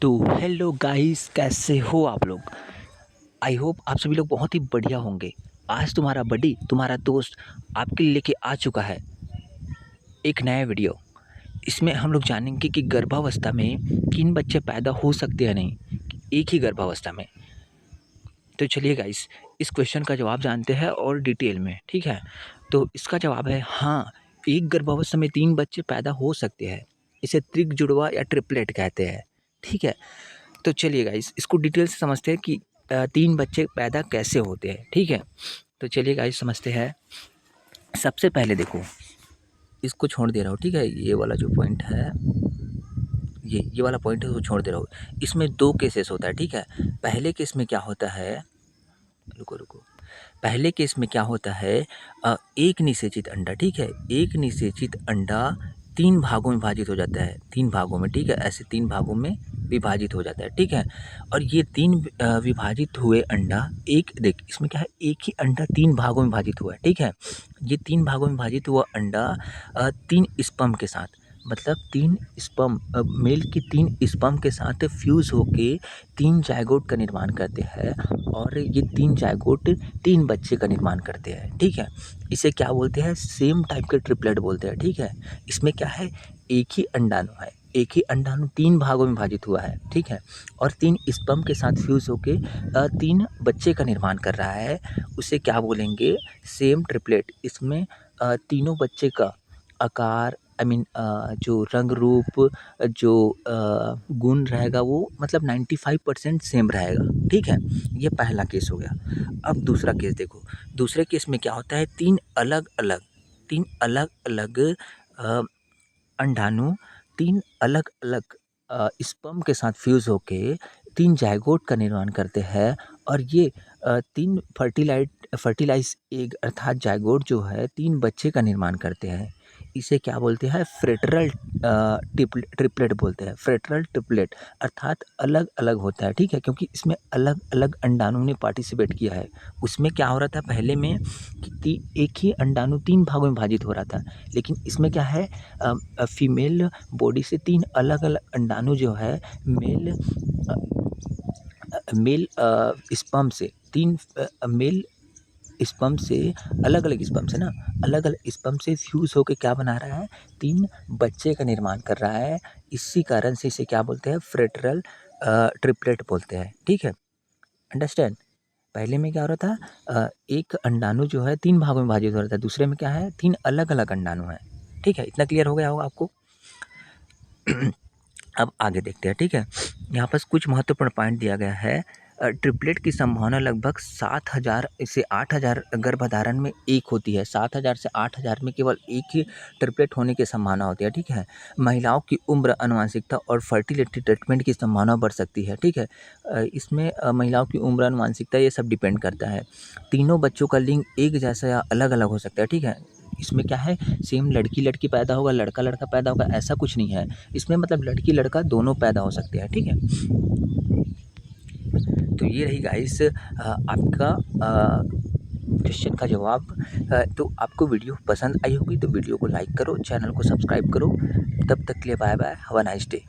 तो hello guys, कैसे हो आप लोग। आई होप आप सभी लोग बहुत ही बढ़िया होंगे। आज तुम्हारा बडी, तुम्हारा दोस्त आपके लिए लेके आ चुका है एक नया वीडियो। इसमें हम लोग जानेंगे कि गर्भावस्था में किन बच्चे पैदा हो सकते हैं नहीं, एक ही गर्भावस्था में। तो चलिए गाइस, इस क्वेश्चन का जवाब जानते हैं और डिटेल में, ठीक है। तो इसका जवाब है हाँ, एक गर्भावस्था में 3 बच्चे पैदा हो सकते हैं। इसे त्रिक जुड़वा या ट्रिपलेट कहते हैं, ठीक है। तो चलिए गाइस, इसको डिटेल से समझते हैं कि 3 बच्चे पैदा कैसे होते हैं, ठीक है। तो चलिए गाइस, समझते हैं। सबसे पहले देखो, इसको छोड़ दे रहा हूँ, ठीक है। ये वाला जो पॉइंट है, ये वाला पॉइंट है, उसको छोड़ दे रहा हूँ। इसमें 2 केसेस होता है, ठीक है। पहले केस में क्या होता है, रुको रुको, पहले केस में क्या होता है, एक निषेचित अंडा, ठीक है। एक निषेचित अंडा 3 भागों में विभाजित हो जाता है, 3 भागों में, ठीक है। ऐसे 3 भागों में विभाजित हो जाता है, ठीक है। और ये 3 विभाजित हुए अंडा, एक देख, इसमें क्या है, एक ही अंडा 3 भागों में विभाजित हुआ है, ठीक है। ये 3 भागों में विभाजित हुआ अंडा 3 स्पर्म के साथ, मतलब 3 स्पर्म, मेल की 3 स्पर्म के साथ फ्यूज़ होके 3 जायगोट का निर्माण करते हैं। और ये 3 जायगोट 3 बच्चे का निर्माण करते हैं, ठीक है। इसे क्या बोलते हैं, सेम टाइप के ट्रिपलेट बोलते हैं, ठीक है। इसमें क्या है, एक ही अंडाणु है, एक ही अंडाणु 3 भागों में विभाजित हुआ है, ठीक है। और 3 स्पर्म के साथ फ्यूज़ होके 3 बच्चे का निर्माण कर रहा है। उसे क्या बोलेंगे, सेम ट्रिपलेट। इसमें तीनों बच्चे का आकार, आई मीन जो रंग रूप, जो गुण रहेगा, वो मतलब 95% सेम रहेगा, ठीक है। ये पहला केस हो गया। अब दूसरा केस देखो। दूसरे केस में क्या होता है, 3 अलग-अलग अंडाणु 3 अलग-अलग स्पर्म के साथ फ्यूज़ होके 3 जायगोट का निर्माण करते हैं। और ये 3 फर्टिलाइज़ एग अर्थात जायगोट जो है 3 बच्चे का निर्माण करते हैं। इसे क्या बोलते हैं, फ्रेटरल ट्रिपलेट बोलते हैं। फ्रेटरल ट्रिपलेट अर्थात अलग-अलग होता है, ठीक है, क्योंकि इसमें अलग-अलग अंडाणु ने पार्टिसिपेट किया है। उसमें क्या हो रहा था पहले में कि एक ही अंडाणु 3 भागों में विभाजित हो रहा था, लेकिन इसमें क्या है, फीमेल बॉडी से 3 अलग-अलग अंडाणु जो है मेल स्पर्म से 3 मेल स्पर्म से, अलग-अलग स्पर्म से ना, अलग-अलग स्पर्म से फ्यूज़ होके क्या बना रहा है, 3 बच्चे का निर्माण कर रहा है। इसी कारण से इसे क्या बोलते हैं, फ्रेटरल ट्रिपलेट बोलते हैं, ठीक है। अंडरस्टैंड। पहले में क्या हो रहा था, एक अंडाणु जो है 3 भागों में विभाजित हो रहा था, दूसरे में क्या है, 3 अलग-अलग अंडाणु हैं, ठीक है। इतना क्लियर हो गया होगा आपको। अब आगे देखते हैं, ठीक है। यहाँ पर कुछ महत्वपूर्ण पॉइंट दिया गया है। ट्रिपलेट की संभावना लगभग 7,000 से 8,000 गर्भधारण में एक होती है। 7,000 से 8,000 में केवल एक ही ट्रिपलेट होने की संभावना होती है, ठीक है। महिलाओं की उम्र, आनुवंशिकता और फर्टिलिटी ट्रीटमेंट की संभावना बढ़ सकती है, ठीक है। इसमें महिलाओं की उम्र, आनुवंशिकता, ये सब डिपेंड करता है। तीनों बच्चों का लिंग एक जैसा या अलग-अलग हो सकता है, ठीक है। इसमें क्या है, सेम लड़की-लड़की पैदा होगा, लड़का-लड़का पैदा होगा, ऐसा कुछ नहीं है। इसमें मतलब लड़की-लड़का दोनों पैदा हो सकते हैं, ठीक है। तो ये रही गाइस आपका क्वेश्चन का जवाब। तो आपको वीडियो पसंद आई होगी तो वीडियो को लाइक करो, चैनल को सब्सक्राइब करो। तब तक के लिए bye bye, have a nice day.